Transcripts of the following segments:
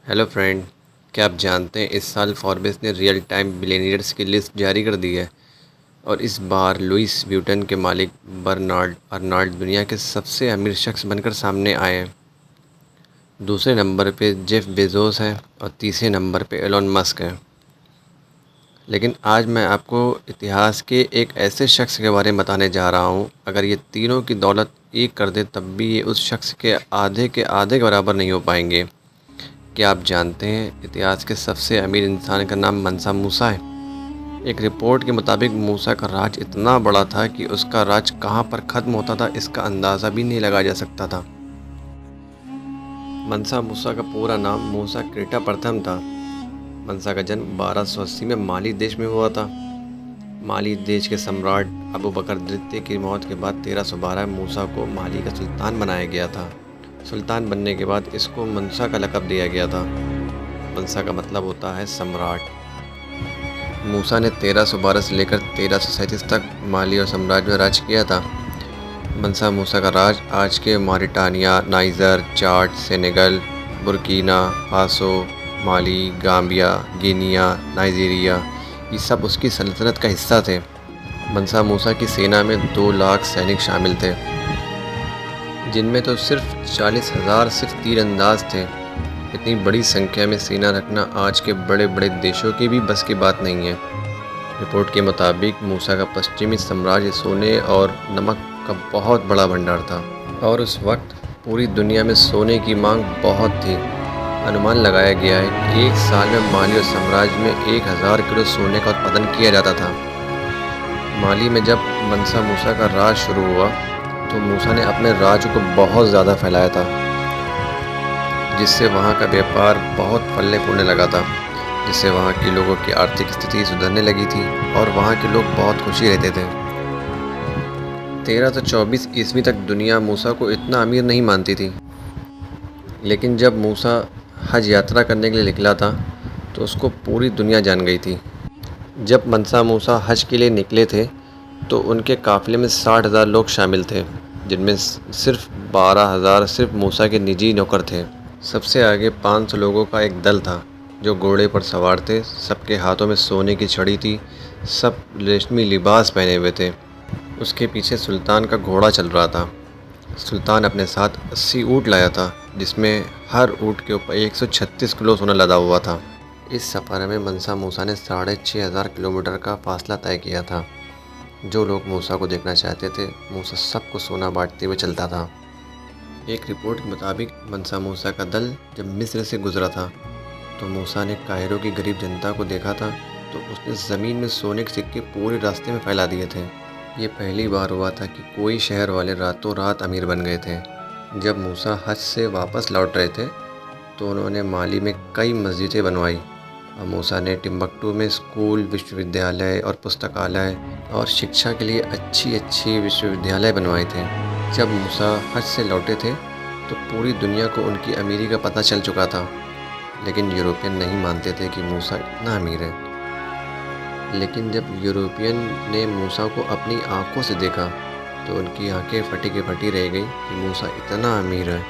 Hello friend, क्या आप जानते हैं इस साल फॉर्ब्स ने रियल टाइम बिलियनियर्स की लिस्ट जारी कर दी है। और इस बार लुइस व्यूटन के मालिक बर्नार्ड अर्नाल्ड दुनिया के सबसे अमीर शख्स बनकर सामने आए हैं। दूसरे नंबर पे जेफ बेजोस हैं और तीसरे नंबर पे एलोन मस्क हैं। लेकिन आज मैं आपको इतिहास के एक ऐसे शख्स के बारे में बताने जा रहा हूँ, अगर ये तीनों की दौलत एक कर दे तब भी ये उस शख्स के आधे के बराबर नहीं हो पाएंगे। क्या आप जानते हैं इतिहास के सबसे अमीर इंसान का नाम मंसा मूसा है। एक रिपोर्ट के मुताबिक मूसा का राज इतना बड़ा था कि उसका राज कहाँ पर ख़त्म होता था इसका अंदाज़ा भी नहीं लगाया जा सकता था। मंसा मूसा का पूरा नाम मूसा क्रेटा प्रथम था। मंसा का जन्म 1280 में माली देश में हुआ था। माली देश के सम्राट अबू बकर द्वितीय की मौत के बाद 1312 में मूसा को माली का सुल्तान बनाया गया था। सुल्तान बनने के बाद इसको मंसा का लक़ब दिया गया था। मंसा का मतलब होता है सम्राट। मूसा ने 1312 से लेकर 1337 तक माली और साम्राज्य में राज किया था। मंसा मूसा का राज आज के मॉरिटानिया, नाइजर, चाड, सेनेगल, बुर्किना फासो, माली, गाम्बिया, गिनिया, नाइजीरिया, ये सब उसकी सल्तनत का हिस्सा थे। मंसा मूसा की सेना में 2 लाख सैनिक शामिल थे, जिनमें तो सिर्फ 40,000 सिर्फ तीरंदाज थे। इतनी बड़ी संख्या में सेना रखना आज के बड़े बड़े देशों की भी बस की बात नहीं है। रिपोर्ट के मुताबिक मूसा का पश्चिमी साम्राज्य सोने और नमक का बहुत बड़ा भंडार था और उस वक्त पूरी दुनिया में सोने की मांग बहुत थी। अनुमान लगाया गया है कि एक साल में माली और साम्राज्य में 1000 किलो सोने का उत्पादन किया जाता था। माली में जब मंसा मूसा का राज शुरू हुआ तो मूसा ने अपने राज्य को बहुत ज़्यादा फैलाया था, जिससे वहाँ का व्यापार बहुत फलने फूलने लगा था, जिससे वहाँ के लोगों की आर्थिक स्थिति सुधरने लगी थी और वहाँ के लोग बहुत खुशी रहते थे। 1324 ईस्वी तक दुनिया मूसा को इतना अमीर नहीं मानती थी, लेकिन जब मूसा हज यात्रा करने के लिए निकला था तो उसको पूरी दुनिया जान गई थी। जब मंसा मूसा हज के लिए निकले थे तो उनके काफ़िले में 60,000 लोग शामिल थे, जिनमें सिर्फ 12,000 सिर्फ मूसा के निजी नौकर थे। सबसे आगे 500 लोगों का एक दल था जो घोड़े पर सवार थे। सबके हाथों में सोने की छड़ी थी, सब रेशमी लिबास पहने हुए थे। उसके पीछे सुल्तान का घोड़ा चल रहा था। सुल्तान अपने साथ 80 ऊँट लाया था, जिसमें हर ऊँट के ऊपर 136 किलो सोना लदा हुआ था। इस सफ़र में मंसा मूसा ने 6,500 किलोमीटर का फासला तय किया था। जो लोग मूसा को देखना चाहते थे, मूसा सबको सोना बांटते हुए चलता था। एक रिपोर्ट के मुताबिक मंसा मूसा का दल जब मिस्र से गुजरा था तो मूसा ने कायरो की गरीब जनता को देखा था, तो उसने ज़मीन में सोने के सिक्के पूरे रास्ते में फैला दिए थे। ये पहली बार हुआ था कि कोई शहर वाले रातों रात अमीर बन गए थे। जब मूसा हज से वापस लौट रहे थे तो उन्होंने माली में कई मस्जिदें बनवाई और मूसा ने टिम्बक्टू में स्कूल, विश्वविद्यालय और पुस्तकालय और शिक्षा के लिए अच्छी विश्वविद्यालय बनवाए थे। जब मूसा हज से लौटे थे तो पूरी दुनिया को उनकी अमीरी का पता चल चुका था, लेकिन यूरोपियन नहीं मानते थे कि मूसा इतना अमीर है। लेकिन जब यूरोपियन ने मूसा को अपनी आंखों से देखा तो उनकी आंखें फटी की फटी रह गई कि मूसा इतना अमीर है।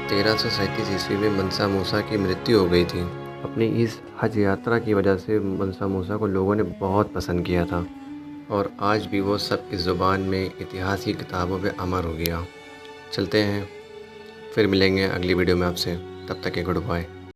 1337 ईस्वी में मंसा मूसा की मृत्यु हो गई थी। अपनी इस हज यात्रा की वजह से मंसा मूसा को लोगों ने बहुत पसंद किया था और आज भी वो सबकी ज़ुबान में, इतिहास की किताबों में अमर हो गया। चलते हैं, फिर मिलेंगे अगली वीडियो में आपसे। तब तक के गुड बाय।